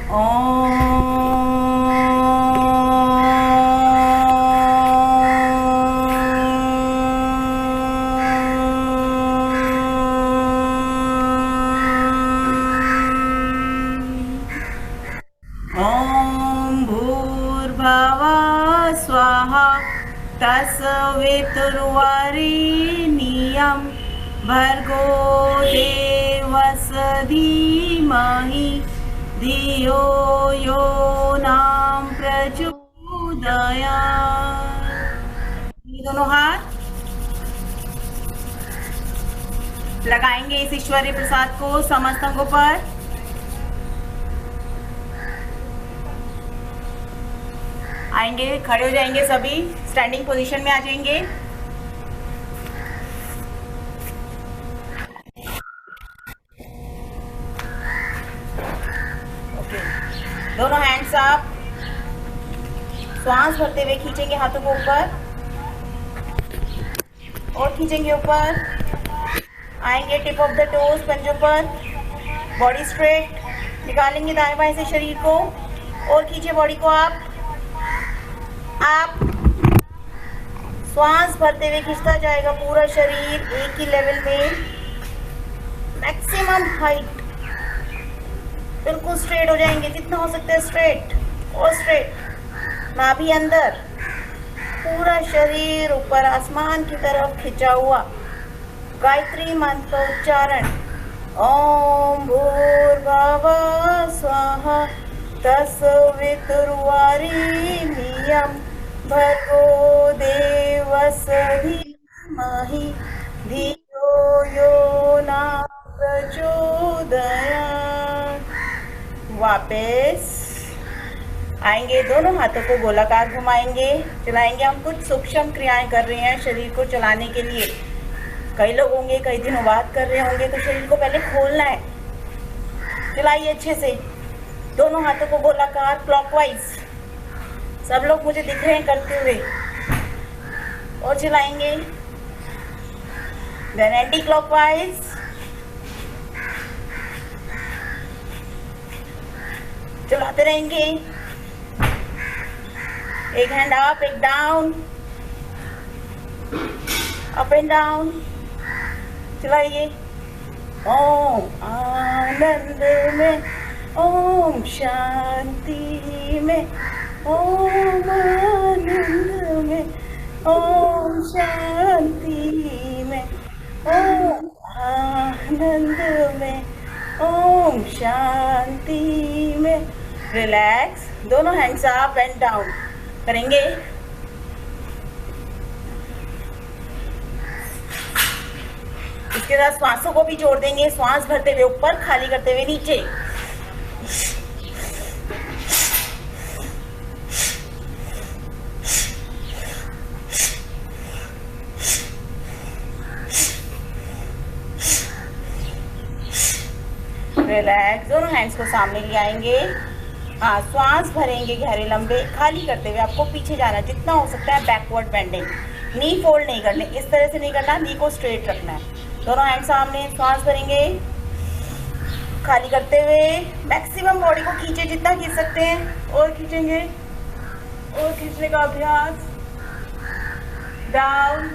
ॐ भूर्भुवः स्वः तत्सवितुर्वरेण्यं भर्गो देवस्य धीमहि धियो यो नाम प्रचोदयात्। ये दोनों हाथ लगाएंगे इस ईश्वरीय प्रसाद को समस्त अंगों पर। आएंगे, खड़े हो जाएंगे, सभी स्टैंडिंग पोजीशन में आ जाएंगे। ओके, दोनों हैंड्स अप, श्वास भरते हुए खींचेंगे हाथों को ऊपर और खींचेंगे ऊपर। आएंगे टिप ऑफ द टोज पंजों पर, बॉडी स्ट्रेट, निकालेंगे दाएं बाएं से शरीर को और खींचे बॉडी को आप श्वास भरते हुए खींचता जाएगा पूरा शरीर एक ही लेवल में, मैक्सिमम हाइट, बिल्कुल स्ट्रेट हो जाएंगे जितना हो सकता है, स्ट्रेट और स्ट्रेट, नाभि अंदर, पूरा शरीर ऊपर आसमान की तरफ खिंचा हुआ। गायत्री मंत्र का उच्चारण, ओम भूर्भुवः स्वः तत्सवितुर्वरेण्यं भर्गो देवस्य धीमहि धियो यो न प्रचोदयात्। वापस आएंगे, दोनों हाथों को गोलाकार घुमाएंगे, चलाएंगे। हम कुछ सूक्ष्म क्रियाएं कर रहे हैं शरीर को चलाने के लिए। कई लोग होंगे कई दिनों बाद कर रहे होंगे, तो शरीर को पहले खोलना है। चलाइए अच्छे से, दोनों हाथों को गोलाकार क्लॉकवाइज। सब लोग मुझे दिख रहे हैं करते हुए, और चलाएंगे। देन एंटी क्लॉकवाइज, चलाते रहेंगे। एक हैंड अप, एक डाउन, अप एंड डाउन, चलाइए। ओम आनंद में, ओम शांति में, ओम आनंद में, ओम शांति में, ओम आनंद में, ओम शांति में। रिलैक्स, दोनों हैंड्स अप एंड डाउन करेंगे। इसके साथ श्वासों को भी जोड़ देंगे, श्वास भरते हुए ऊपर, खाली करते हुए नीचे। रिलैक्स, दोनों हैंड्स को सामने ले आएंगे। हाँ, श्वास भरेंगे गहरे लंबे, खाली करते हुए आपको पीछे जाना जितना हो सकता है, बैकवर्ड बेंडिंग। नी फोल्ड नहीं करने, इस तरह से नहीं करना, नी को स्ट्रेट रखना है। दोनों हैंड सामने, श्वास भरेंगे, खाली करते हुए मैक्सिमम बॉडी को खींचे, जितना खींच सकते हैं और खींचेंगे, और खींचने का अभ्यास। Down,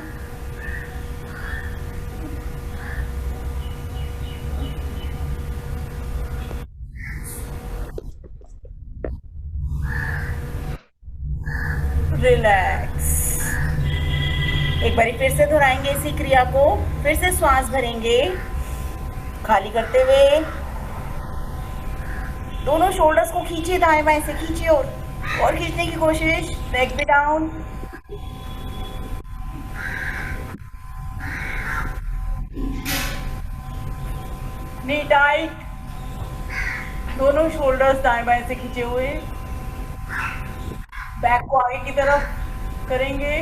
relax. एक बारी फिर से दोहराएंगे इसी क्रिया को। फिर से श्वास भरेंगे, खाली करते हुए दोनों शोल्डर्स को खींचे, दाएं बाएं से खींचे और खींचने की कोशिश। बैक भी डाउन, नी टाइट, दोनों शोल्डर्स दाएं बाएं से खींचे हुए। बैक को आगे की तरफ करेंगे।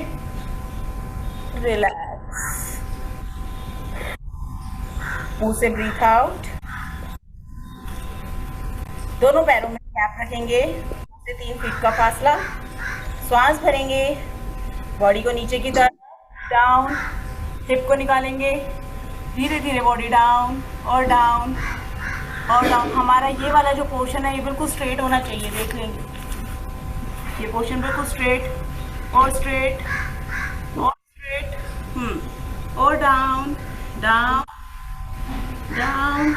रिलैक्स, मुंह से ब्रीथ आउट। दोनों पैरों में गैप रखेंगे, 2 से 3 फीट का फासला। श्वास भरेंगे, बॉडी को नीचे की तरफ, डाउन, हिप को निकालेंगे, धीरे धीरे बॉडी डाउन और डाउन। और हमारा ये वाला जो पोर्शन है ये बिल्कुल स्ट्रेट होना चाहिए। देख लेंगे ये पोर्शन बिल्कुल स्ट्रेट और स्ट्रेट और स्ट्रेट और डाउन डाउन डाउन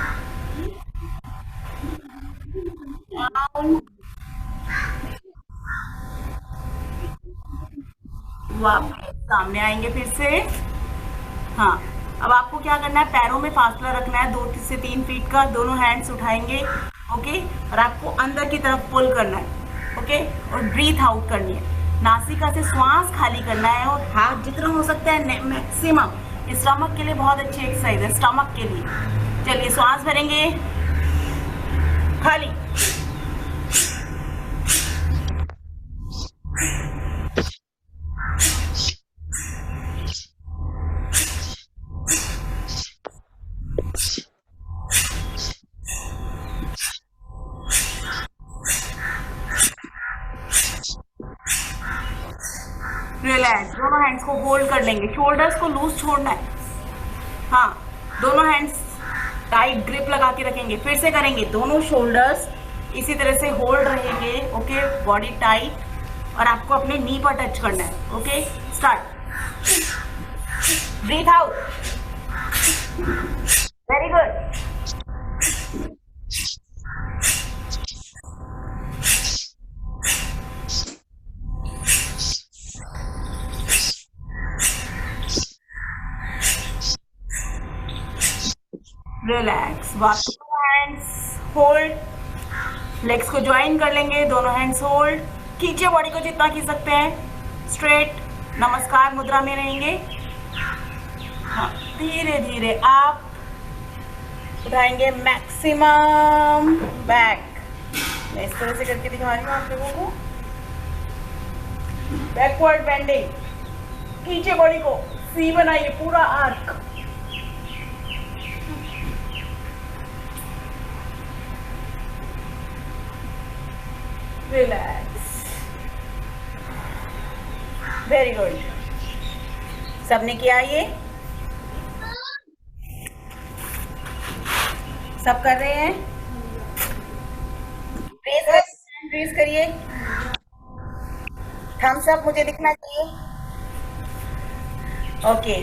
डाउन। वापस सामने आएंगे फिर से। हाँ, अब आपको क्या करना है, पैरों में फासला रखना है 2 से 3 फीट का। दोनों हैंड्स उठाएंगे, ओके, और आपको अंदर की तरफ पुल करना है, ओके, और ब्रीथ आउट करनी है। नासिका से श्वास खाली करना है और हाथ जितना हो सकता है मैक्सिमम। स्टमक के लिए बहुत अच्छी एक्सरसाइज है, स्टमक के लिए। चलिए श्वास भरेंगे, खाली, रिलैक्स। दोनों हैंड्स को होल्ड कर लेंगे, शोल्डर्स को लूज छोड़ना है। हाँ, दोनों हैंड्स टाइट ग्रिप लगा के रखेंगे। फिर से करेंगे, दोनों शोल्डर्स इसी तरह से होल्ड रहेंगे, ओके, बॉडी टाइट, और आपको अपने नी पर टच करना है, okay. Start, breathe out, very good. Relax, वापस हैंड्स होल्ड, लेग्स को ज्वाइन कर लेंगे, दोनों हैंड्स होल्ड, खींचे बॉडी को जितना खींच सकते हैं, स्ट्रेट नमस्कार मुद्रा में रहेंगे। हाँ, धीरे धीरे आप उठाएंगे मैक्सिमम बैक। मैं इस तरह से करके दिखा रही हूँ आप लोगों को। बैकवर्ड बेंडिंग, खींचे बॉडी को, सी बनाइए, पूरा आर्क। Relax, very good. सबने किया ये? सब कर रहे हैं? रेज करिए, थम्स अप मुझे दिखना चाहिए। ओके,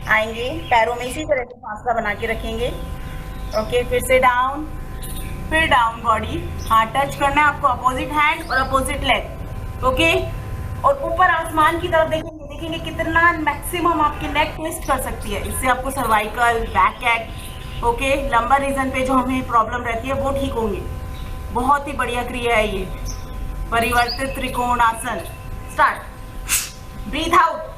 आएंगे, पैरों में इसी तरह से फासला बना के रखेंगे, ओके। फिर से डाउन, फिर डाउन, बॉडी, हाँ, टच करना है आपको अपोजिट हैंड और अपोजिट लेग, ओके। और ऊपर आसमान की तरफ देखेंगे, देखेंगे कितना मैक्सिमम आपकी नेक ट्विस्ट कर सकती है। इससे आपको सर्वाइकल, बैक एक, ओके, लंबर रीजन पे जो हमें प्रॉब्लम रहती है वो ठीक होंगे। बहुत ही बढ़िया क्रिया है ये, परिवर्तित trikonasana. Start, breathe out,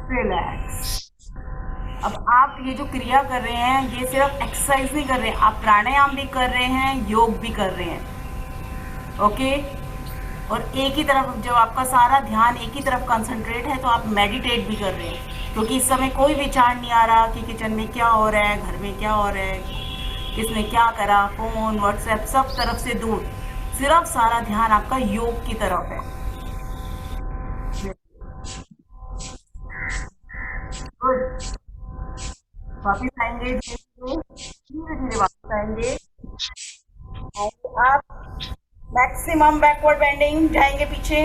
relax. अब आप ये जो क्रिया कर रहे हैं ये सिर्फ एक्सरसाइज नहीं कर रहे हैं, आप प्राणायाम भी कर रहे हैं, योग भी कर रहे हैं, ओके। और एक ही तरफ जब आपका सारा ध्यान एक ही तरफ कंसंट्रेट है तो आप मेडिटेट भी कर रहे हैं, क्योंकि इस समय कोई विचार नहीं आ रहा कि किचन में क्या हो रहा है, घर में क्या हो रहा है, किसने क्या करा, फोन, व्हाट्सएप, सब तरफ से दूर, सिर्फ सारा ध्यान आपका योग की तरफ है। वापिस आएंगे, धीरे धीरे वापस आएंगे। आप मैक्सिमम बैकवर्ड बेंडिंग, जाएंगे पीछे,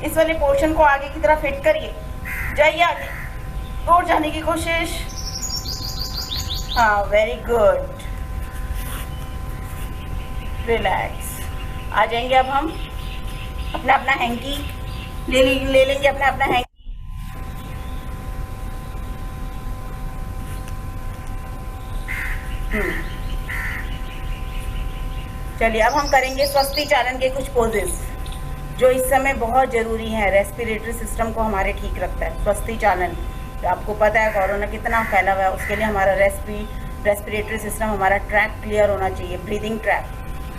इस वाले पोर्शन को आगे की तरफ हिट करिए, जाइए आगे, और जाने की कोशिश। हाँ, वेरी गुड। रिलैक्स, आ जाएंगे। अब हम अपना अपना हैंकी ले लेंगे, अपना अपना हैंकी। चलिए, अब हम करेंगे स्वस्ति चालन के कुछ पोजेस जो इस समय बहुत ज़रूरी है, रेस्पिरेटरी सिस्टम को हमारे ठीक रखता है। स्वस्ति चालन, तो आपको पता है कोरोना कितना फैला हुआ है, उसके लिए हमारा रेस्पिरेटरी सिस्टम, हमारा ट्रैक क्लियर होना चाहिए, ब्रीदिंग ट्रैक।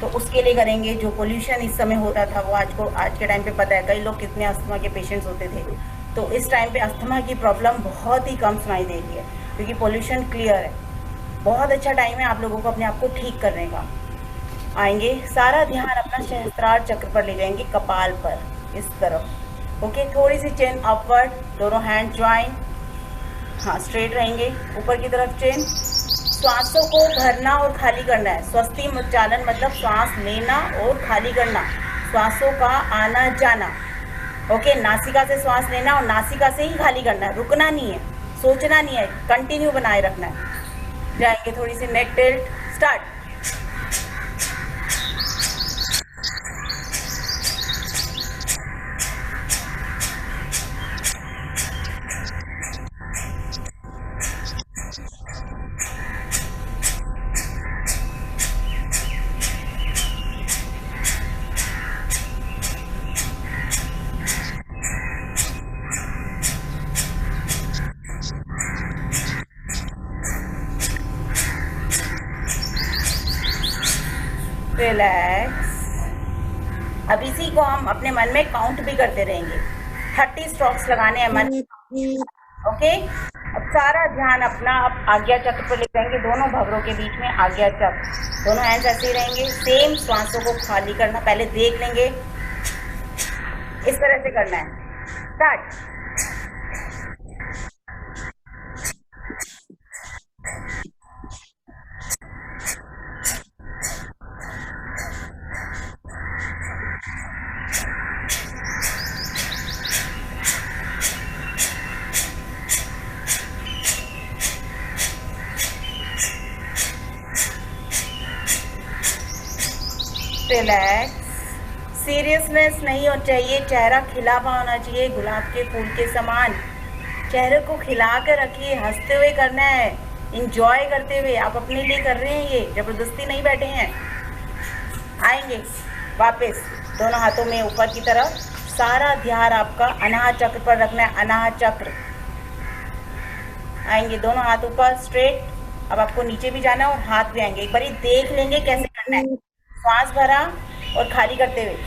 तो उसके लिए करेंगे। जो पोल्यूशन इस समय होता था वो आज के टाइम पे पता है कई लोग कितने अस्थमा के पेशेंट्स होते थे, तो इस टाइम पे अस्थमा की प्रॉब्लम बहुत ही कम सुनाई दे रही है क्योंकि पोल्यूशन क्लियर है। बहुत अच्छा टाइम है आप लोगों को अपने आप को ठीक करने का। आएंगे, सारा ध्यान अपना सहस्त्रार चक्र पर ले जाएंगे, कपाल पर इस तरफ। ओके, थोड़ी सी चेन अपवर्ड, दोनों हैंड ज्वाइन, हाँ स्ट्रेट रहेंगे, ऊपर की तरफ चेन। श्वासों को भरना और खाली करना है। स्वस्ति उच्चारण मतलब श्वास लेना और खाली करना, श्वासों का आना जाना। ओके, नासिका से श्वास लेना और नासिका से ही खाली करना है, रुकना नहीं है, सोचना नहीं है, कंटिन्यू बनाए रखना है। जाएंगे, थोड़ी सी नेक टिल्ट, स्टार्ट। रिलैक्स। अब इसी को हम अपने मन में काउंट भी करते रहेंगे। 30 स्ट्रोक्स लगाने हैं मन। ओके, अब सारा ध्यान अपना अब आज्ञा चक्र पर ले जाएंगे, दोनों भंवरों के बीच में आज्ञा चक्र, दोनों हैंड्स ऐसे ही रहेंगे। सेम श्वासों को खाली करना, पहले देख लेंगे, इस तरह से करना है। स्टार्ट। रिलैक्स। सीरियसनेस नहीं होना चाहिए, चेहरा खिला हुआ होना चाहिए, गुलाब के फूल के समान। चेहरे को खिला कर रखिए, हंसते हुए करना है, इंजॉय करते हुए। आप अपने लिए कर रहे हैं, ये जबरदस्ती नहीं बैठे हैं। आएंगे वापस, दोनों हाथों में ऊपर की तरफ, सारा ध्यान आपका अनाहत चक्र पर रखना है, अनाहत चक्र। आएंगे, दोनों हाथ ऊपर स्ट्रेट। अब आपको नीचे भी जाना है और हाथ भी आएंगे। एक बार देख लेंगे कैसे करना है। श्वास भरा और खाली करते हुए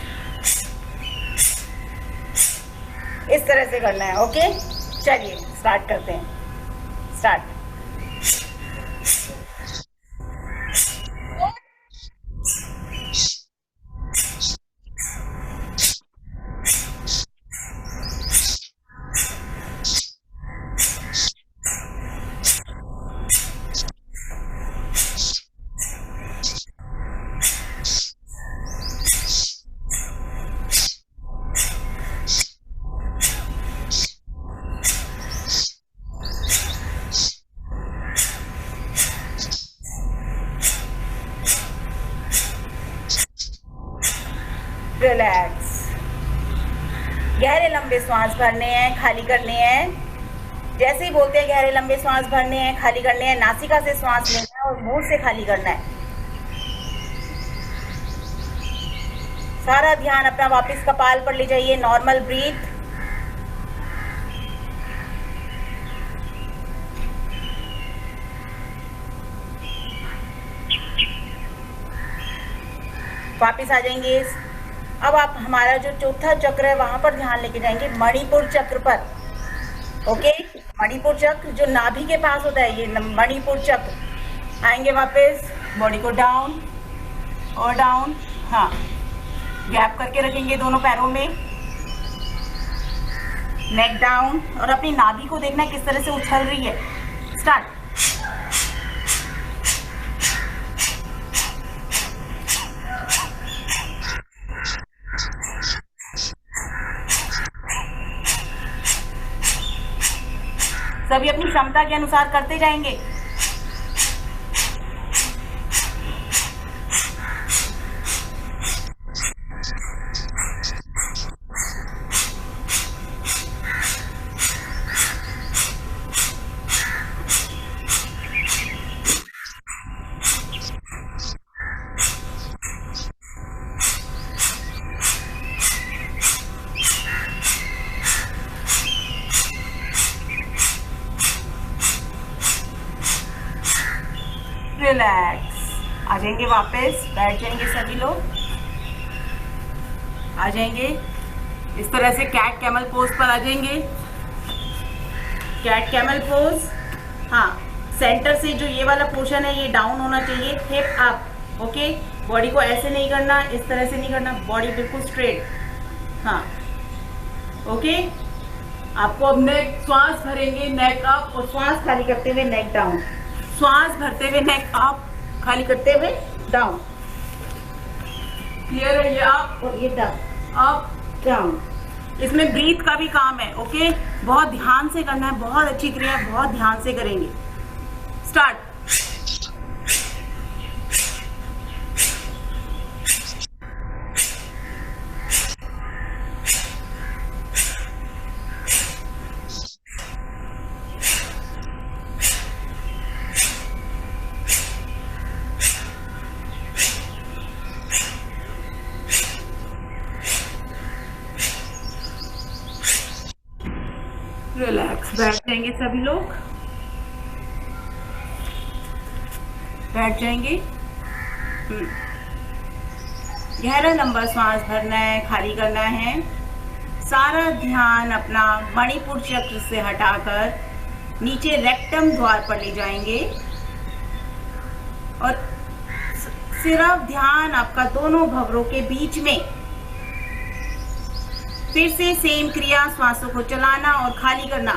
इस तरह से करना है। ओके, चलिए स्टार्ट करते हैं। स्टार्ट। रिलैक्स। गहरे लंबे सांस भरने हैं, खाली करने हैं। जैसे ही बोलते हैं गहरे लंबे सांस भरने हैं, खाली करने हैं, नासिका से सांस लेना है और मुंह से खाली करना है। सारा ध्यान अपना वापस कपाल पर ले जाइए, नॉर्मल ब्रीथ। वापस आ जाएंगे। अब आप हमारा जो चौथा चक्र है वहां पर ध्यान लेके जाएंगे, मणिपुर चक्र पर। ओके, मणिपुर चक्र जो नाभि के पास होता है, ये मणिपुर चक्र। आएंगे वापस, बॉडी को डाउन और डाउन, हाँ गैप करके रखेंगे दोनों पैरों में, नेक डाउन, और अपनी नाभि को देखना है किस तरह से उछल रही है। स्टार्ट। सभी अपनी क्षमता के अनुसार करते जाएंगे। रिलैक्स। आ जाएंगे वापस, बैठ जाएंगे सभी लोग, आ जाएंगे इस तरह से कैट कैमल पोज पर आ जाएंगे। कैट कैमल पोज, हाँ सेंटर से जो ये वाला पोर्शन है ये डाउन होना चाहिए, हिप अप। ओके, बॉडी को ऐसे नहीं करना, इस तरह से नहीं करना, बॉडी बिल्कुल स्ट्रेट। हाँ ओके, आपको अब नेक, श्वास भरेंगे नेक अप और श्वास खाली करते हुए नेक डाउन, श्वास भरते हुए नेक अप, खाली करते हुए डाउन। क्लियर है? ये अप और ये डाउन, अप डाउन। इसमें ब्रीथ का भी काम है। ओके, बहुत ध्यान से करना है, बहुत अच्छी क्रिया है, बहुत ध्यान से करेंगे। स्टार्ट। रिलैक्स, बैठ जाएंगे सभी लोग, बैठ जाएंगे। गहरा लंबा श्वास भरना है, खाली करना है। सारा ध्यान अपना मणिपुर चक्र से हटाकर नीचे रेक्टम द्वार पर ले जाएंगे और सिर्फ ध्यान आपका दोनों भंवरों के बीच में। फिर से सेम क्रिया, श्वासों को चलाना और खाली करना।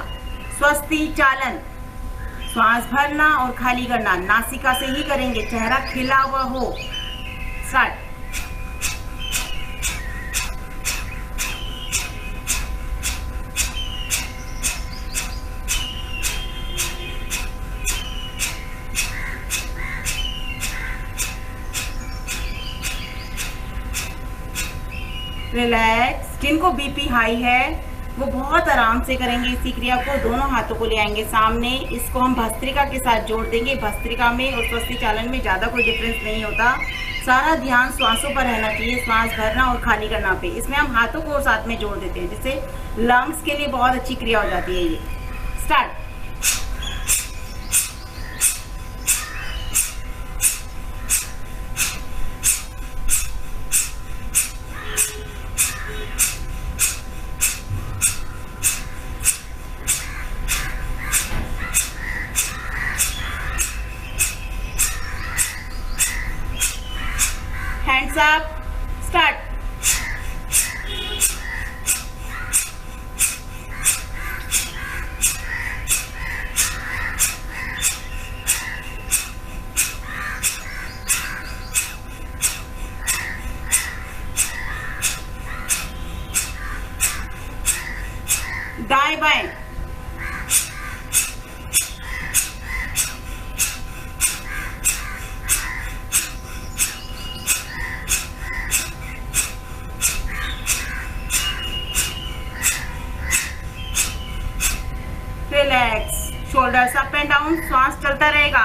स्वस्ति चालन, श्वास भरना और खाली करना, नासिका से ही करेंगे, चेहरा खिला हुआ हो। स्टार्ट। रिलैक्स। जिनको बीपी हाई है वो बहुत आराम से करेंगे इसी क्रिया को। दोनों हाथों को ले आएंगे सामने, इसको हम भस्त्रिका के साथ जोड़ देंगे। भस्त्रिका में और स्वस्ति चालन में ज़्यादा कोई डिफरेंस नहीं होता। सारा ध्यान श्वासों पर रहना चाहिए, श्वास भरना और खाली करना पे। इसमें हम हाथों को साथ में जोड़ देते हैं, जिससे लंग्स के लिए बहुत अच्छी क्रिया हो जाती है ये। स्टार्ट। Hands up. Start. दाएं बाएं। Relax, shoulders up and down, श्वास चलता रहेगा।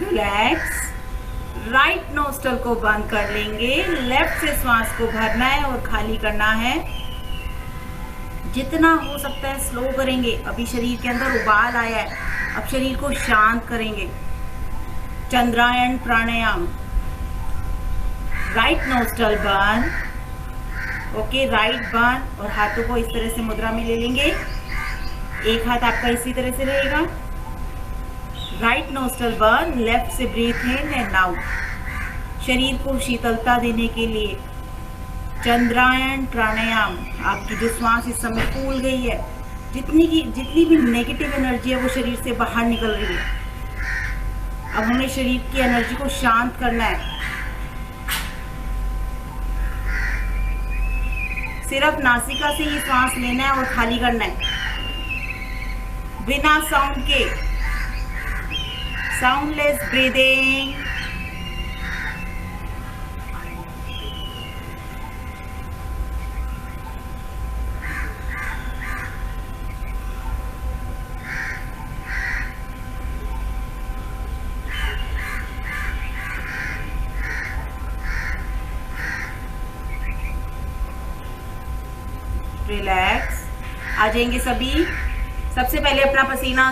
रिलैक्स। राइट नोस्ट्रल को बंद कर लेंगे, लेफ्ट से श्वास को भरना है और खाली करना है। जितना हो सकता है स्लो करेंगे। अभी शरीर के अंदर उबाल आया है, अब शरीर को शांत करेंगे। चंद्रायण प्राणायाम। राइट नोस्ट्रल बंद। ओके, राइट बंद और हाथों को इस तरह से मुद्रा में ले लेंगे। एक हाथ आपका इसी तरह से रहेगा। राइट नोस्ट्रल बंद, लेफ्ट से ब्रीथ इन एंड आउट। शरीर को शीतलता देने के लिए चंद्रायण प्राणायाम। आपकी जो श्वास इस समय फूल गई है, जितनी भी नेगेटिव एनर्जी है वो शरीर से बाहर निकल रही है। अब हमें शरीर की एनर्जी को शांत करना है। सिर्फ नासिका से ही श्वास लेना है और खाली करना है, बिना साउंड के। Soundless breathing. आ जाएंगे सभी। सबसे पहले अपना पसीना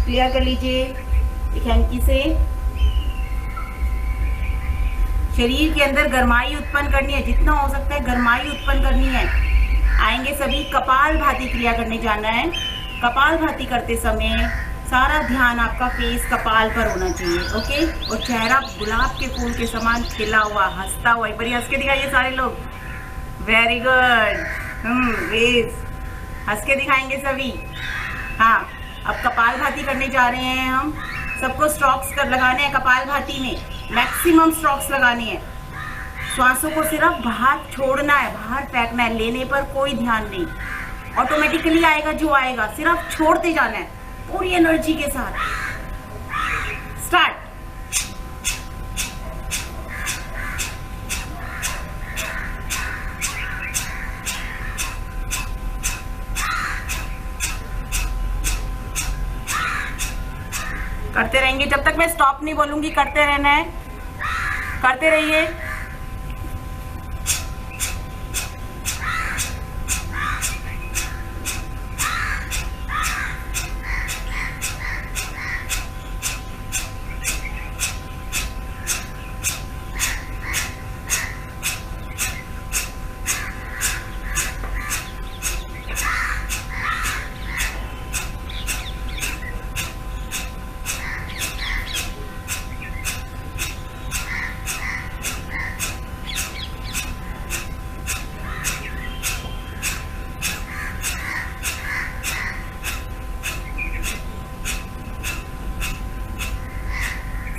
क्लियर कर लीजिए एक हैंकी से। शरीर के अंदर गर्माई उत्पन्न करनी है, जितना हो सकता है गर्माई उत्पन्न करनी है। आएंगे सभी, कपाल भाती क्रिया करने जाना है। कपाल भाती करते समय सारा ध्यान आपका फेस कपाल पर होना चाहिए, ओके। और चेहरा गुलाब के फूल के समान खिला हुआ, हंसता हुआ। एक बार हंस के दिखाइए सारे लोग, वेरी गुड। वेज हंस के दिखाएंगे सभी। हाँ, अब कपाल भाती करने जा रहे हैं हम। सबको स्ट्रोक्स कर लगाने हैं कपाल भाती में, मैक्सिमम स्ट्रोक्स लगाने हैं। श्वासों को सिर्फ बाहर छोड़ना है, बाहर फेंकना है, लेने पर कोई ध्यान नहीं। ऑटोमेटिकली आएगा जो आएगा, सिर्फ छोड़ते जाना है पूरी एनर्जी के साथ। स्टार्ट। करते रहेंगे जब तक मैं स्टॉप नहीं बोलूंगी, करते रहना है, करते रहिए।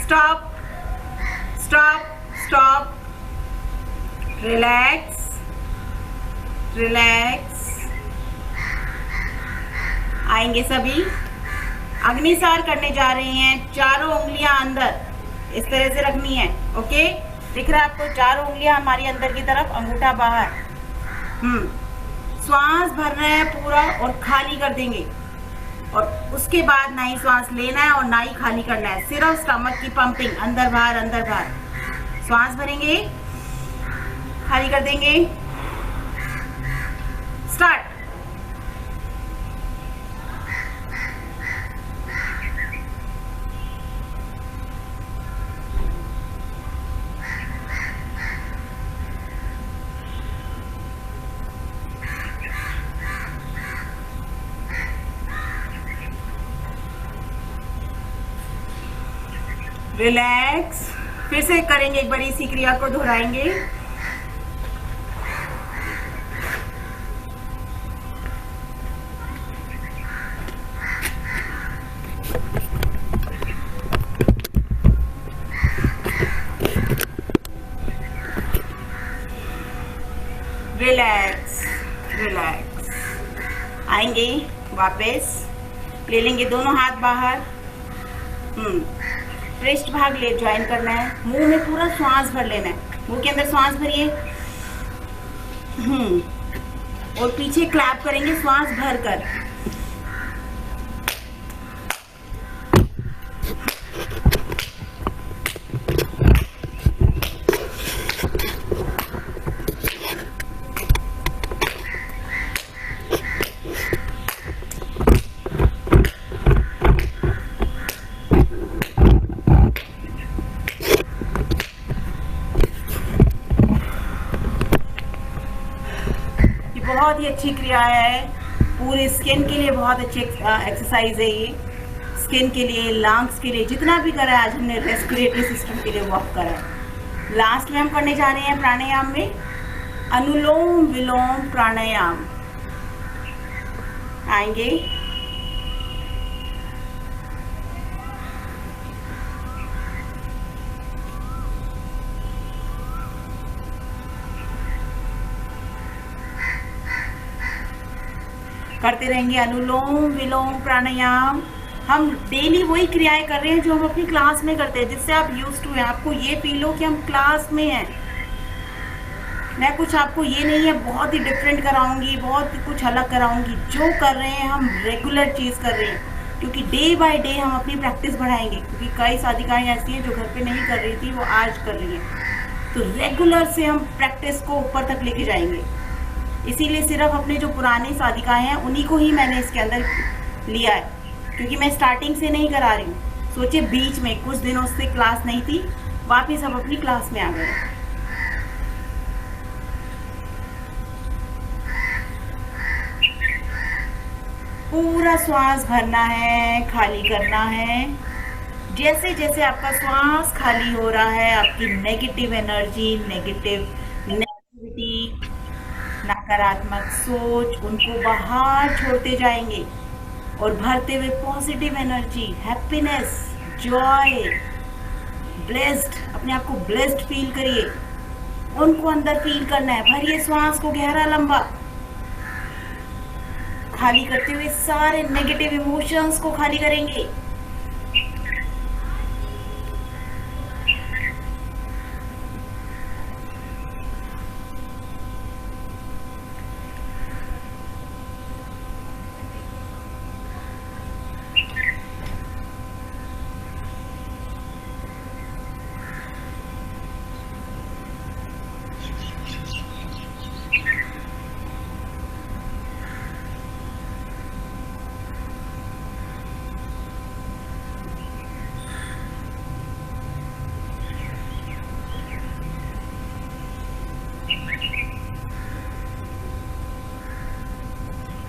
Stop stop stop. Relax relax. आएंगे सभी, अग्निसार करने जा रहे हैं। चारों उंगलियां अंदर इस तरह से रखनी है, ओके। दिख रहा है आपको, चारों उंगलियां हमारी अंदर की तरफ, अंगूठा बाहर। श्वास भरना है पूरा और खाली कर देंगे। और उसके बाद ना ही श्वास लेना है और ना ही खाली करना है, सिर्फ स्टमक की पंपिंग, अंदर बाहर अंदर बाहर। श्वास भरेंगे, खाली कर देंगे। स्टार्ट। रिलैक्स। फिर से करेंगे एक बार, इसी क्रिया को दोहराएंगे। Relax relax. आएंगे वापस, ले लेंगे दोनों हाथ बाहर। पृष्ठ भाग ले ज्वाइन करना है। मुंह में पूरा श्वास भर लेना है, मुंह के अंदर श्वास भरिए। और पीछे क्लैप करेंगे श्वास भरकर। बहुत ही अच्छी क्रिया है, पूरे स्किन के लिए बहुत अच्छी एक्सरसाइज है ये। स्किन के लिए, लंग्स के लिए, जितना भी करा है आज हमने रेस्पिरेटरी सिस्टम के लिए वर्क करा है। लास्ट में हम करने जा रहे हैं प्राणायाम में अनुलोम विलोम प्राणायाम। आएंगे, करते रहेंगे अनुलोम विलोम प्राणायाम। हम डेली वही क्रियाएं कर रहे हैं जो हम अपनी क्लास में करते हैं, जिससे आप यूज्ड टू हैं। आपको ये फील हो कि हम क्लास में हैं। मैं कुछ आपको ये नहीं है बहुत ही डिफरेंट कराऊंगी, बहुत ही कुछ अलग कराऊंगी। जो कर रहे हैं हम रेगुलर चीज़ कर रहे हैं, क्योंकि डे बाय डे हम अपनी प्रैक्टिस बढ़ाएंगे। क्योंकि कई साधिकाएं ऐसी हैं जो घर पे नहीं कर रही थी, वो आज कर रही हैं। तो रेगुलर से हम प्रैक्टिस को ऊपर तक लेके जाएंगे। इसीलिए सिर्फ अपने जो पुराने साधिकाएं हैं उन्हीं को ही मैंने इसके अंदर लिया है, क्योंकि मैं स्टार्टिंग से नहीं करा रही हूँ। सोचिए बीच में कुछ दिनों से क्लास नहीं थी, वापिस अब अपनी क्लास में आ गए। पूरा श्वास भरना है, खाली करना है। जैसे जैसे आपका श्वास खाली हो रहा है, आपकी नेगेटिव एनर्जी, नेगेटिविटी, नकारात्मक सोच, उनको बाहर छोड़ते जाएंगे और भरते हुए positive energy, happiness, Joy, blessed, अपने आप को ब्लेस्ड फील करिए, उनको अंदर फील करना है। भरिए श्वास को गहरा लंबा, खाली करते हुए सारे नेगेटिव इमोशंस को खाली करेंगे।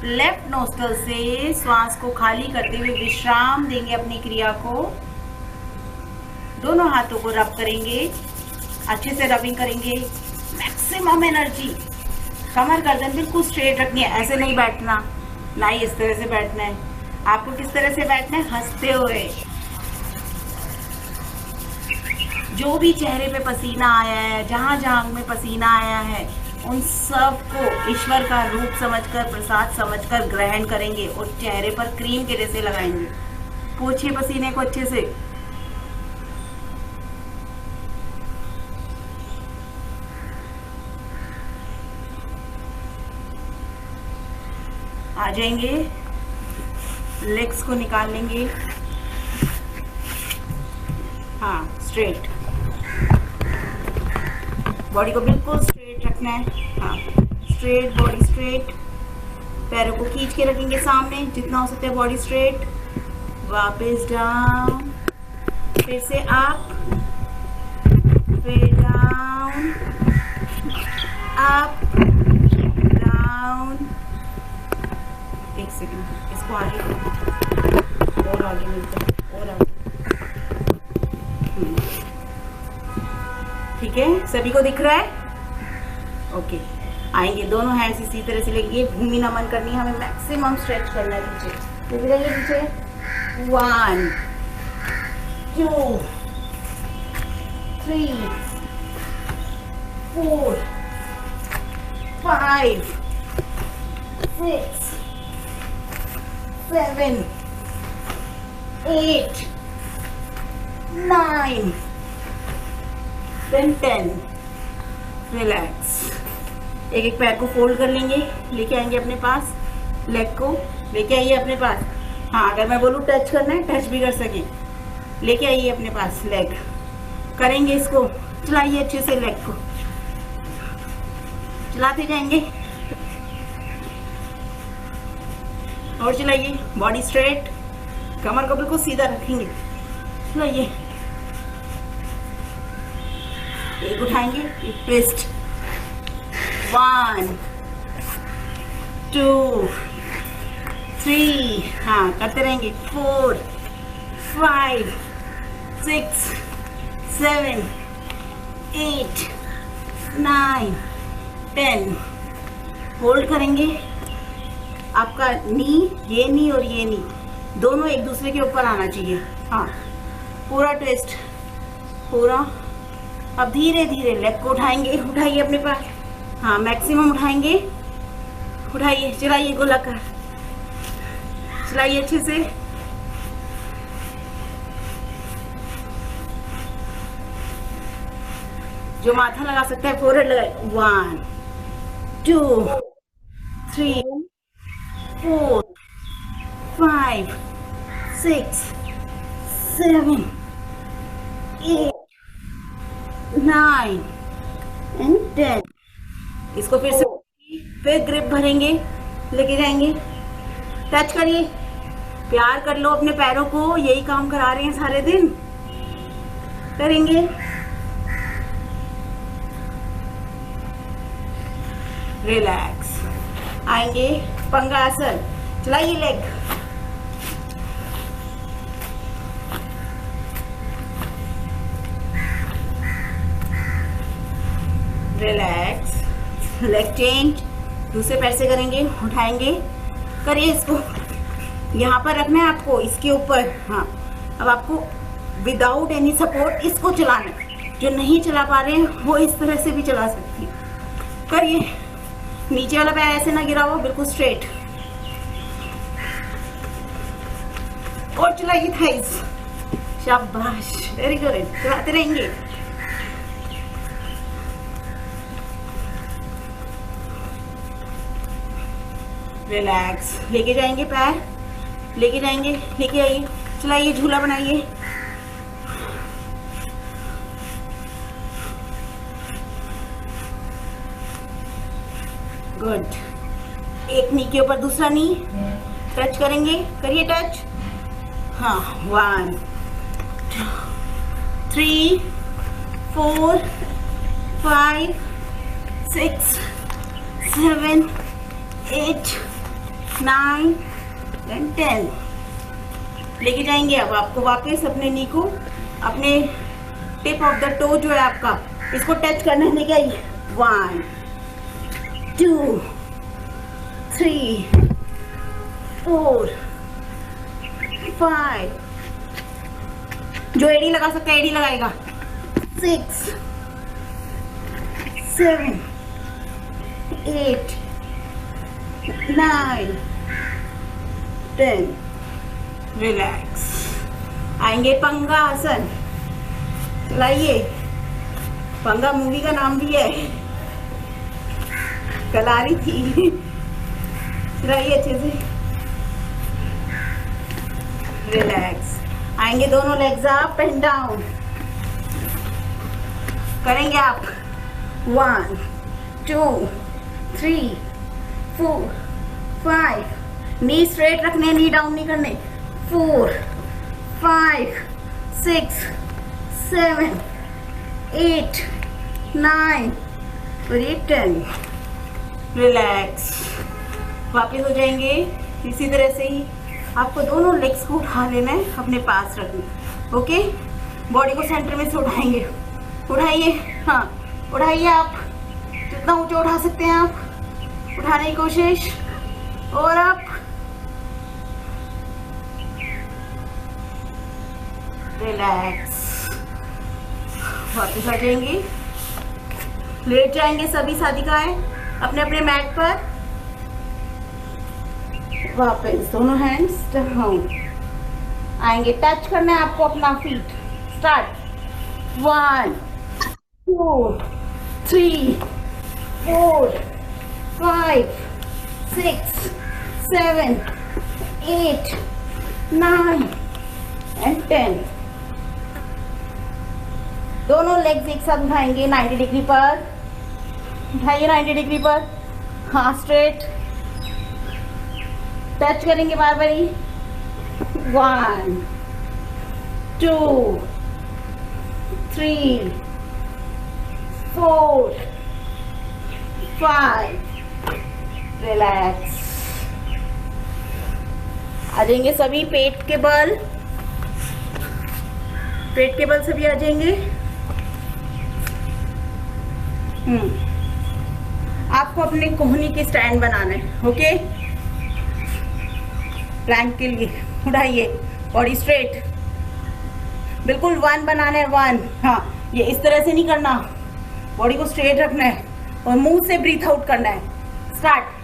लेफ्ट नोस्ट्रल से श्वास को खाली करते हुए विश्राम देंगे अपनी क्रिया को। दोनों हाथों को रब करेंगे, अच्छे से रबिंग करेंगे, मैक्सिमम एनर्जी। कमर गर्दन बिल्कुल स्ट्रेट रखनी है, ऐसे नहीं बैठना, ना ही इस तरह से बैठना है। आपको किस तरह से बैठना है? हंसते हुए। जो भी चेहरे पे पसीना आया है, जहां जहां में पसीना आया है, उन सब को ईश्वर का रूप समझकर, प्रसाद समझकर ग्रहण करेंगे और चेहरे पर क्रीम के जैसे लगाएंगे। पोंछिए पसीने को अच्छे से। आ जाएंगे, लेग्स को निकाल लेंगे। हाँ, स्ट्रेट, बॉडी को बिल्कुल स्ट्रेट रखना है। हाँ, स्ट्रेट, बॉडी स्ट्रेट। पैरों को खींच के रखेंगे सामने, जितना हो सकता है बॉडी स्ट्रेट। वापस डाउन, फिर से अप, फिर डाउन, अप, डाउन। एक सेकंड, इसको आगे और आगे मिलता है, और आगे। ठीक है, सभी को दिख रहा है? ओके, आएंगे दोनों हैंड्स इसी तरह से लेंगे। भूमि नमन करनी है, हमें मैक्सिमम स्ट्रेच करना है पीछे। दिख रही है पीछे? 1 2 3 4 5 6 7 8 9 10। रिलैक्स। एक एक पैर को फोल्ड कर लेंगे, लेके आएंगे अपने पास। लेग को लेके आइए अपने पास। हाँ, अगर मैं बोलूँ टच करना है, टच भी कर सके। लेके आइए अपने पास लेग। करेंगे इसको, चलाइए अच्छे से लेग को, चलाते जाएंगे और चलाइए। बॉडी स्ट्रेट, कमर को बिल्कुल सीधा रखेंगे। चलाइए, एक उठाएंगे, एक ट्विस्ट। 1 2 3, हाँ करते रहेंगे। 4 5 6 7 8 9 10। होल्ड करेंगे। आपका नी, ये नी और ये नी दोनों एक दूसरे के ऊपर आना चाहिए। हाँ, पूरा ट्विस्ट, पूरा। अब धीरे धीरे लेग को उठाएंगे, उठाइए अपने पास। हाँ, मैक्सिमम उठाएंगे, उठाइए, चलाइए गोलाकार, चलाइए अच्छे से। जो माथा लगा सकता है फोरहेड लगाए। 1 2 3 4 5 6 7 8 9 and 10। इसको फिर से फिर ग्रिप भरेंगे, लेके जाएंगे, टच करिए, प्यार कर लो अपने पैरों को, यही काम करा रहे हैं सारे दिन, करेंगे। रिलैक्स, आएंगे पंगासन, चलाइए लेग, रिलैक्स, लेग चेंज, दूसरे पैर से करेंगे, उठाएंगे, करिए इसको, यहाँ पर रखना है आपको, इसके ऊपर। हाँ, अब आपको विदाउट एनी सपोर्ट इसको चलाना है। जो नहीं चला पा रहे हैं वो इस तरह से भी चला सकती है। करिए, नीचे वाला पैर ऐसे ना गिरा हो, बिल्कुल स्ट्रेट, और चलाइए थाइस, शाबाश, वेरी गुड, चलाते रहेंगे। रिलैक्स, लेके जाएंगे पैर, लेके जाएंगे, लेके आइए, चलाइए, झूला बनाइए, गुड। एक नी के ऊपर दूसरा नी, टच करेंगे, करिए टच, हाँ, 1 2 3 4 5 6 7 8 9 10। लेके जाएंगे। अब आपको वापस अपने नी को, अपने टिप ऑफ द टो जो है आपका, इसको टच करना है, लेके आइए, 1 2 3 4 5, जो एडी लगा सकता है एडी लगाएगा, 6 7 8 9 10। रिलैक्स, आएंगे पंगासन, चलाइए, पंगा मूवी का नाम भी है, कल आ रही थी, चलाइए अच्छे से। रिलैक्स, आएंगे दोनों लेग्स अप एंड डाउन, करेंगे आप, 1 2 3 4 5, नी स्ट्रेट रखने, नी डाउन नहीं करने, 4 5 6 7 8 9 और 10। रिलैक्स, वापस हो जाएंगे। इसी तरह से ही आपको दोनों लेग्स को उठा लेना है, अपने पास रखना, ओके। बॉडी को सेंटर में से उठाएंगे, उठाइए, हाँ, उठाइए, आप जितना ऊंचा उठा सकते हैं आप, उठाने की कोशिश, और आप रिलैक्स, वापस आ जाएंगे, लेट जाएंगे सभी साधिकाएं अपने अपने मैट पर, वापस दोनों हैंड्स डाउन, आएंगे, टच करना है आपको अपना फीट, स्टार्ट, 1 2 3 4 5 6 7 8 9 and 10। दोनों लेग्स एक साथ उठाएंगे 90 डिग्री पर, उठाइए 90 डिग्री पर, हाँ, स्ट्रेट, टच करेंगे बार बार ही, 1 2 3 4 5। रिलैक्स, आ जाएंगे सभी पेट के बल, पेट के बल सभी आ जाएंगे। आपको अपने कोहनी की स्टैंड बनाना है, ओके। प्लैंक के लिए उठाइए, बॉडी स्ट्रेट, बिल्कुल 1 बनाना है, 1, हाँ, ये इस तरह से नहीं करना, बॉडी को स्ट्रेट रखना है और मुंह से ब्रीथ आउट करना है, स्टार्ट,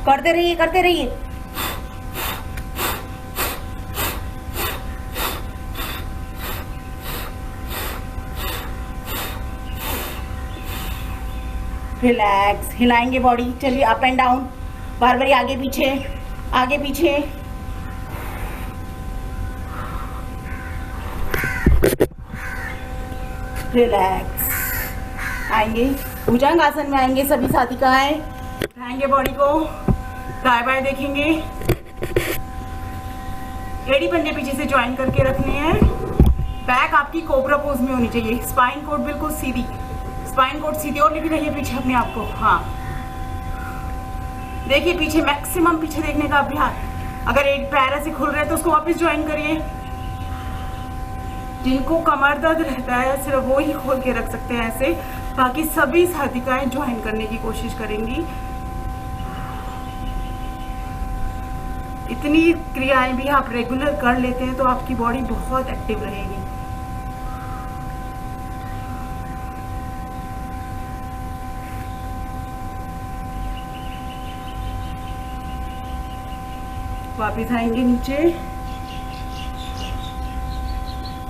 करते रहिए, करते रहिए। रिलैक्स, हिलाएंगे बॉडी, चलिए अप एंड डाउन, बार बार आगे पीछे, आगे पीछे। रिलैक्स। आएंगे भुजंग आसन में, आएंगे सभी साथिकाएं, उठाएंगे बॉडी को, दाएं बाएं देखेंगे, एड़ी पंजे पीछे से ज्वाइन करके रखने हैं। बैक आपकी कोबरा पोज में होनी चाहिए, स्पाइन कोड बिल्कुल सीधी, स्पाइन कोड सीधी और लेके रहिए पीछे अपने आप को। हाँ, देखिए पीछे, मैक्सिमम पीछे देखने का अभ्यास। अगर एक पैर ऐसे खुल रहे हैं तो उसको वापस ज्वाइन करिए। जिनको कमर दर्द रहता है सिर्फ वो ही खोल के रख सकते हैं ऐसे, बाकी सभी साधिकाएं ज्वाइन करने की कोशिश करेंगी। इतनी क्रियाएं भी आप रेगुलर कर लेते हैं तो आपकी बॉडी बहुत एक्टिव रहेगी। वापिस आएंगे नीचे,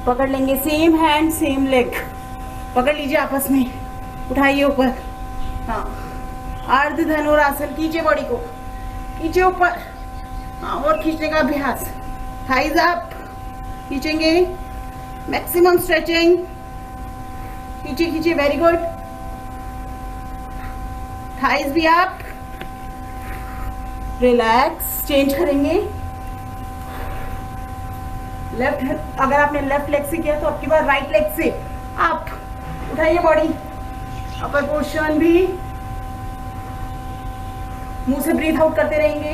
पकड़ लेंगे सेम हैंड सेम लेग, पकड़ लीजिए आपस में, उठाइए ऊपर। हाँ, अर्ध धनुरासन, खींचे बॉडी को, खींचे ऊपर। हाँ, और खींचने का अभ्यास, थाइज अप, खींचेंगे, मैक्सिमम स्ट्रेचिंग, खींचे खींचे, वेरी गुड। थाइज भी अप, रिलैक्स। चेंज करेंगे, लेफ्ट, अगर आपने लेफ्ट लेग से किया तो आपकी बार राइट लेग से अप, उठाइए बॉडी, अपर पोर्शन भी, मुंह से ब्रीथ आउट करते रहेंगे।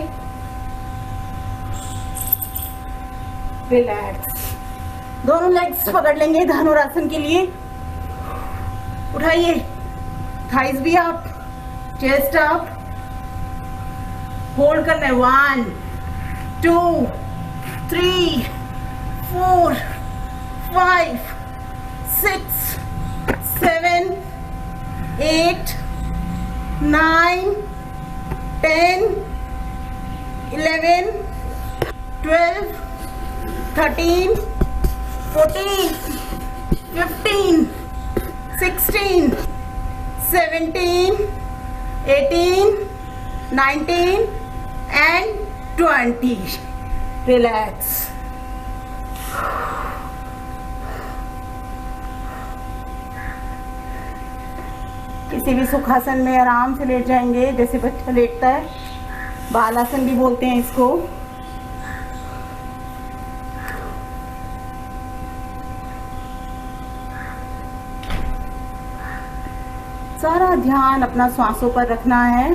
रिलैक्स। दोनों लेग्स पकड़ लेंगे धनुरासन के लिए, उठाइए, थाइज भी अप, चेस्ट अप, होल्ड करना है। 1 2 3 4 5 6 7 8 9 10 11 12 13 14 15 16 17 18 19 and 20. Relax. किसी भी सुखासन में आराम से लेट जाएंगे, जैसे बच्चा लेटता है, बालासन भी बोलते हैं इसको। सारा ध्यान अपना श्वासों पर रखना है,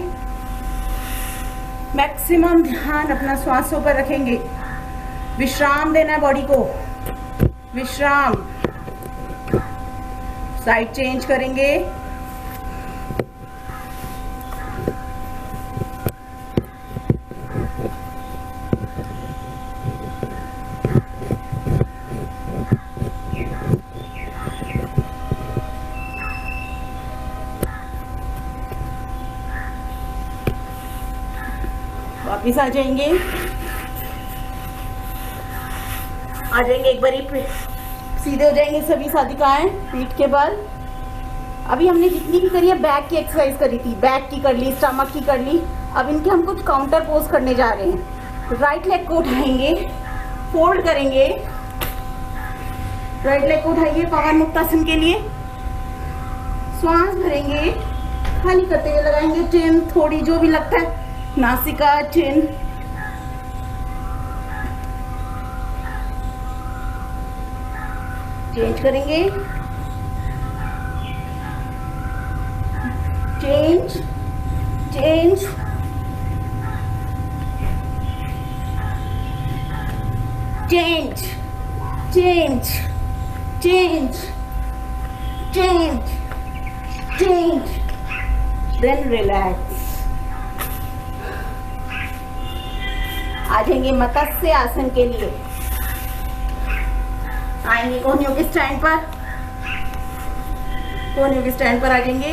मैक्सिमम ध्यान अपना श्वासों पर रखेंगे। विश्राम देना है बॉडी को, विश्राम। साइड चेंज करेंगे, वापिस आ जाएंगे, एक बारी सीधे हो जाएंगे सभी साधिकाएं पीठ के बल। अभी हमने जितनी भी करी है बैक की एक्सरसाइज करी थी, बैक की कर ली, स्टमक की कर ली। अब इनके हम कुछ काउंटर पोज करने जा रहे हैं। राइट लेग को उठाएंगे, फोल्ड करेंगे, राइट लेग को उठाइए पवन मुक्तासन के लिए, श्वास भरेंगे, खाली करते हुए लगाएंगे चिन, थोड़ी जो भी लगता है, नासिका, चिन। चेंज करेंगे, change change, change change change change change, then relax. आ जाएंगे मत्स्य आसन के लिए, आएंगे कोहनियों के स्टैंड पर, कोहनियों के स्टैंड पर आ जाएंगे,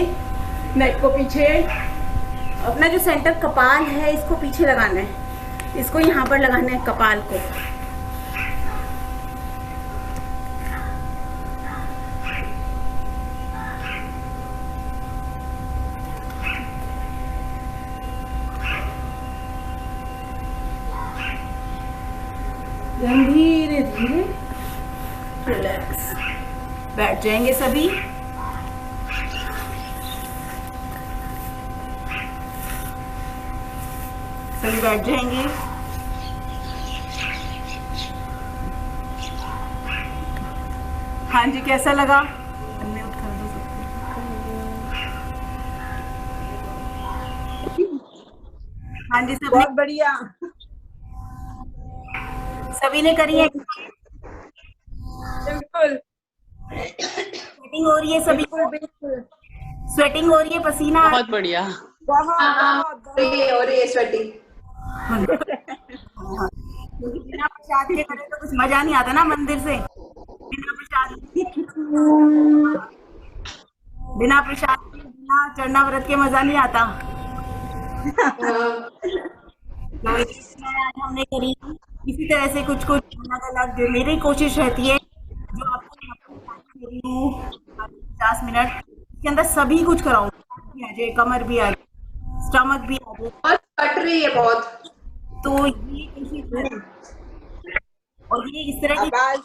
नेक को पीछे, अपना जो सेंटर कपाल है इसको पीछे लगाना है, इसको यहाँ पर लगाना है कपाल को। धीरे धीरे रिलैक्स। बैठ जाएंगे सभी। सभी बैठ जाएंगे। हाँ जी, कैसा लगा? अनम्यूट कर दो सबको। हाँ जी, सबने बहुत बढ़िया। सभी ने करी है। बिल्कुल स्वेटिंग हो रही है सभी बिल्कुल को? बिल्कुल। स्वेटिंग हो रही है, पसीना आ बहुत बढ़िया। बहुत बहुत बहुत। और ये स्वेटिंग रहा है। बिना प्रसाद के करे तो कुछ मजा नहीं आता ना मंदिर से। बिना प्रसाद के, बिना चरना व्रत के मजा नहीं आता। तो इसलिए आज हमने करी इसी तरह से कुछ कुछ अलग अलग। जो मेरी कोशिश रहती है, जो आपको यहाँ पे टाइम दे रही हूँ 50 मिनट के अंदर सभी कुछ कराऊँ। भी आ जाए, कमर भी आ जाए, स्टमक भी आ जाए। बहुत कट रही है बहुत। तो ये कोशिश है, और ये इस तरह की आवाज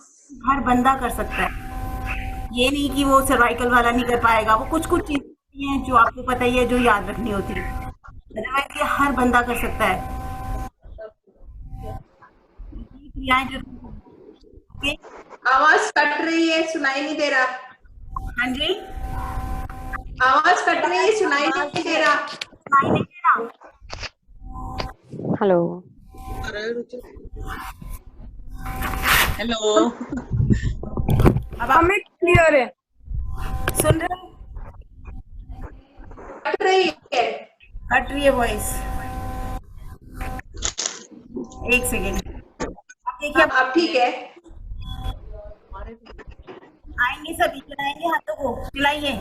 हर बंदा कर सकता है। ये नहीं कि वो सर्वाइकल वाला नहीं कर पाएगा। वो कुछ कुछ चीजें हैं जो आपको पता ही है, जो याद रखनी होती है। अदरवाइज ये हर बंदा कर सकता है। ये क्रियाएं जरूर ओके। आवाज कट रही है, सुनाई नहीं दे रहा। हाँ जी, आवाज कट रही है, सुनाई नहीं दे रहा। सुनाई नहीं दे रहा? Hello hello. अब आप हमें क्लियर है। सुन रहे हो? कट रही है। कट रही है वॉइस। एक सेकेंड। आप देखिए, हाँ अब ठीक है। आएंगे सभी, चलाएंगे हाथों को, चलाइए।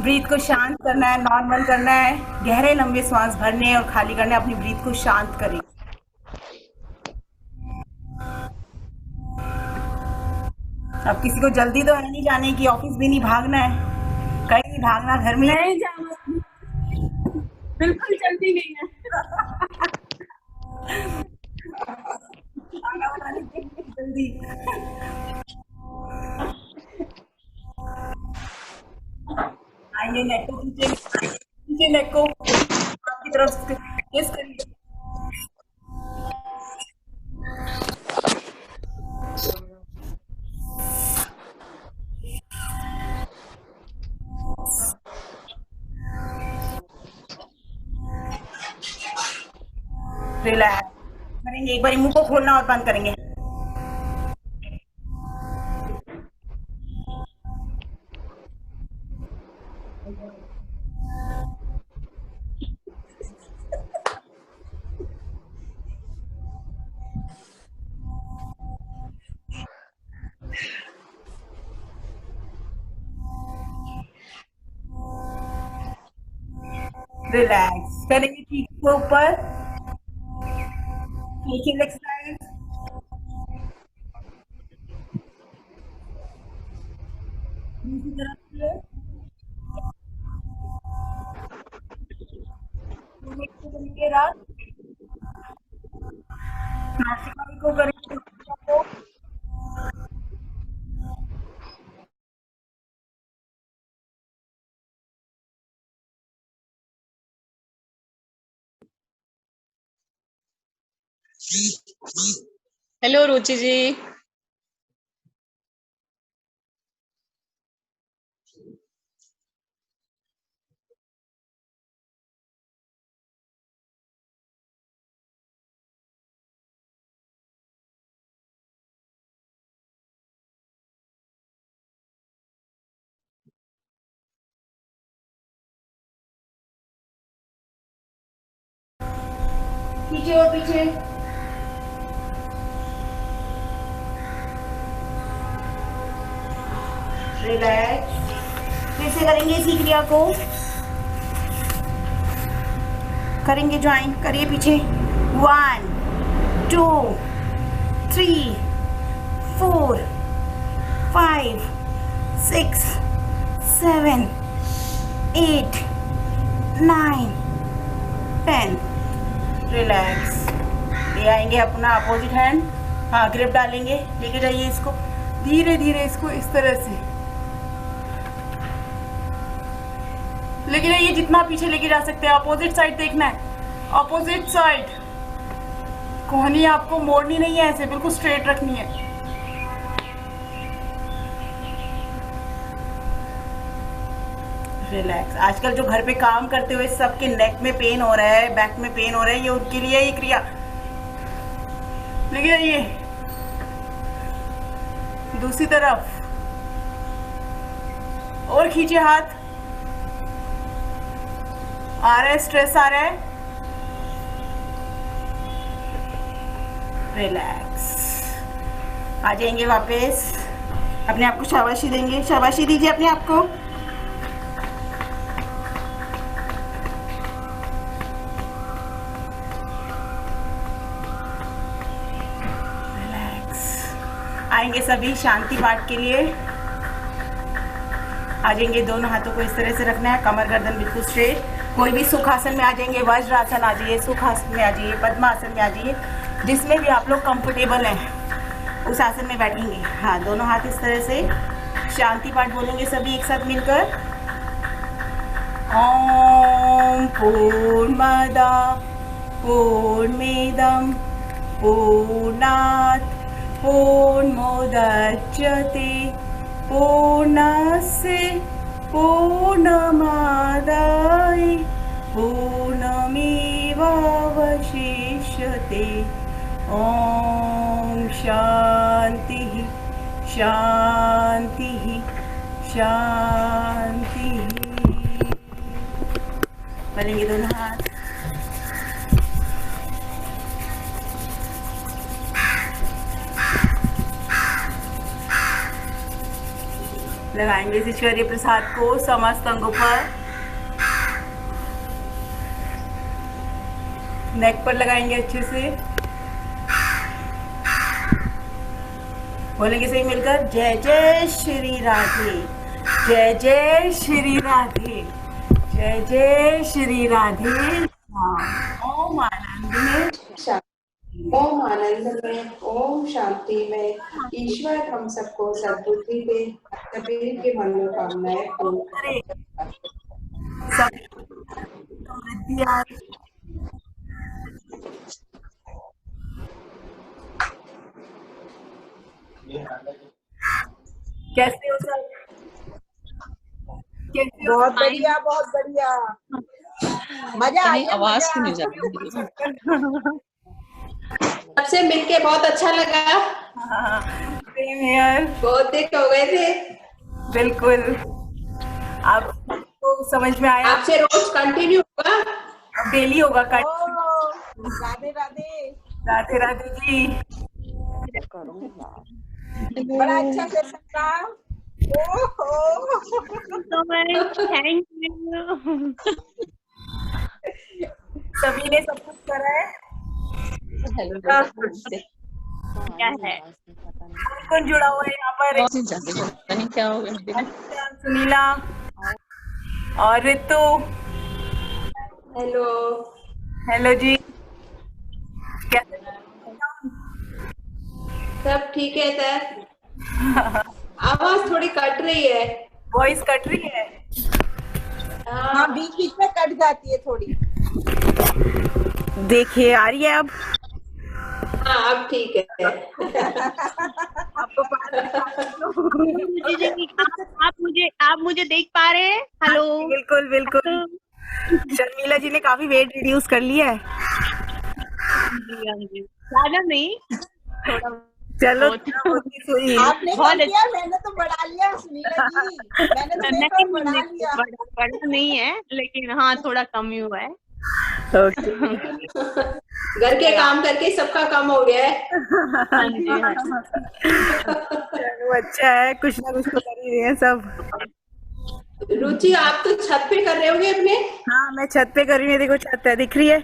ब्रीथ को शांत करना है, नॉर्मल करना है। गहरे लंबे सांस भरने और खाली करने, अपनी ब्रीथ को शांत करें। अब किसी को जल्दी तो है नहीं जाने की, ऑफिस भी नहीं भागना है, कहीं नहीं भागना, घर में ही नहीं जाना, बिल्कुल जल्दी नहीं है। खाना बनाने के लिए जल्दी। आइए, नेक को खींचे, खींचे नेक को आपकी तरफ से, किस करिए। रिलैक्स करेंगे, एक बार मुंह को खोलना और बंद करेंगे। रिलैक्स करेंगे पीठ के ऊपर, फेशियल एक्सरसाइज। दूसरी तरफ से नेक को करेंगे रब, नासिका को करेंगे। हेलो रुचि जी। पीछे और पीछे। रिलैक्स। फिर से करेंगे इसी क्रिया को, करेंगे ज्वाइन। करिए पीछे। 1 2 3 4 5 6 7 8 9 10। रिलैक्स। ले आएंगे अपना अपोजिट हैंड। हाँ, ग्रिप डालेंगे। लेके जाइए इसको धीरे धीरे, इसको इस तरह से लेके जाइए जितना पीछे लेके जा सकते हैं। अपोजिट साइड देखना है, अपोजिट साइड। कोहनी आपको मोड़नी नहीं है, ऐसे बिल्कुल स्ट्रेट रखनी है। रिलैक्स। आजकल जो घर पे काम करते हुए सबके नेक में पेन हो रहा है, बैक में पेन हो रहा है, ये उनके लिए ये क्रिया। लेके जाइए दूसरी तरफ और खींचे हाथ। आ रहा है, स्ट्रेस आ रहा है। रिलैक्स। आ जाएंगे वापस। अपने आप को शाबाशी देंगे। शाबाशी दीजिए अपने आप को। रिलैक्स। आएंगे सभी शांति पाठ के लिए। आ जाएंगे, दोनों हाथों को इस तरह से रखना है, कमर गर्दन बिल्कुल स्ट्रेट। कोई भी सुखासन में आ जाएंगे, वज्रासन आ जाइए, सुखासन में आ जाइए, पद्मासन में आ जाइए, जिसमें भी आप लोग कंफर्टेबल हैं उस आसन में बैठेंगे। हाँ, दोनों हाथ इस तरह से। शांति पाठ बोलेंगे सभी एक साथ मिलकर। ओम पूर्णमद पूर्णमिदं पूर्णात् पूर्णमुदच्यते पूर्णस्य पूर्णमादाय पूर्णमेवावशिष्यते। ओम शांति शांति शांति। मलेंगे दोनों हाथ। लगाएंगे इस ईश्वरीय प्रसाद को समस्त अंगों पर। नेक पर लगाएंगे अच्छे से। बोलेंगे सही मिलकर, जय जय श्री राधे, जय जय श्री राधे, जय जय श्री राधे। ओम आनंद में, ओम आनंद में, ओम शांति में। ईश्वर हम सबको सद्बुद्धि दे, सभी की मनोकामनाएं पूर्ण करे। कैसे हो सर? कैसे हो? बहुत बढ़िया, बहुत बढ़िया। मजा आ गया। आवाज क्यों नहीं जाती? सबसे मिलके बहुत अच्छा लगा। Same here. बहुत दिन हो गए थे। बिल्कुल। आपको समझ में आया? आपसे रोज कंटिन्यू होगा, डेली होगा। राधे राधे। राधे राधे जी। बड़ा अच्छा सेशन था। Thank you. सभी ने सब कुछ करा है। क्या है? कौन जुड़ा हुआ है यहाँ पर? नहीं क्या हो गया? सुनीला और रितु। हेलो। हेलो जी। कैसे? सब ठीक है सर। आवाज थोड़ी कट रही है। वॉइस कट रही है। हाँ, बीच बीच में कट जाती है थोड़ी। देखिए, आ रही है अब? हाँ अब ठीक है। आपको रुचि जी आप मुझे देख पा रहे हैं? हेलो। बिल्कुल बिल्कुल। शर्मिला जी ने काफी वेट रिड्यूस कर लिया है। जी हाँ जी, ज्यादा नहीं, थोड़ा चलो बहुत। सुई। आपने बहुत कम किया, मैंने तो बढ़ा लिया सुनीला जी, मैंने तो देखो बढ़ा लिया। बड़ा नहीं है, लेकिन हाँ थोड़ा कम ही हुआ है। ओके। घर के काम करके सबका कम हो गया है। हाँ जी हाँ। चलो अच्छा है, कुछ ना कुछ तो कर ही रहे हैं सब। रुचि आप तो छत पे कर रहे होगे अपने? हाँ मैं छत पे कर रही हूँ, देखो छत है, दिख रही है?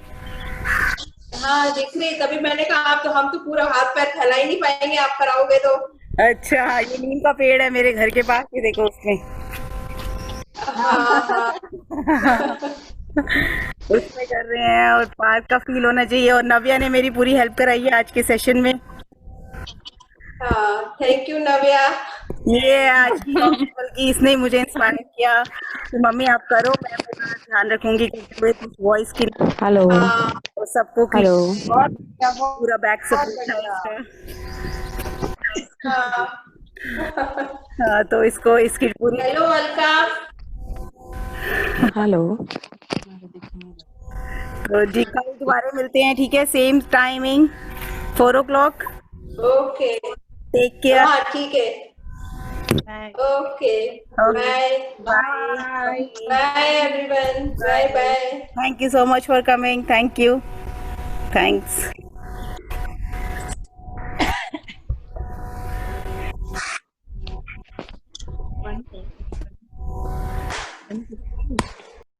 हाँ दिख रही है, तभी मैंने कहा आप तो, हम तो पूरा हाथ पैर फैला ही नहीं पाएंगे आप कराओगे तो। अच्छा हाँ, ये नीम का पेड़ है मेरे घर के पास, ये देखो उसमें। हाँ हाँ उसमें कर रहे हैं, और पार्क का फील होना चाहिए। और नव्या ने मेरी पूरी हेल्प कराई है आज के सेशन में। हाँ, थैंक यू नव्या। ये आज की बल्कि इसने ही मुझे इंस्पायर किया कि मम्मी आप करो, मैं पूरा ध्यान रखूंगी कि कुछ वॉइस की हेलो और सबको हेलो पूरा बैक सपोर्ट है इसका। हाँ हाँ तो इसको इसकी पूरी। हेलो अलका। हेलो तो जी कल दोबारा मिलते हैं, ठीक है? Same timing 4 o'clock। Okay take care. हाँ ठीक है। Okay bye bye. Bye everyone, bye bye. Thank you so much for coming. Thank you. Thanks.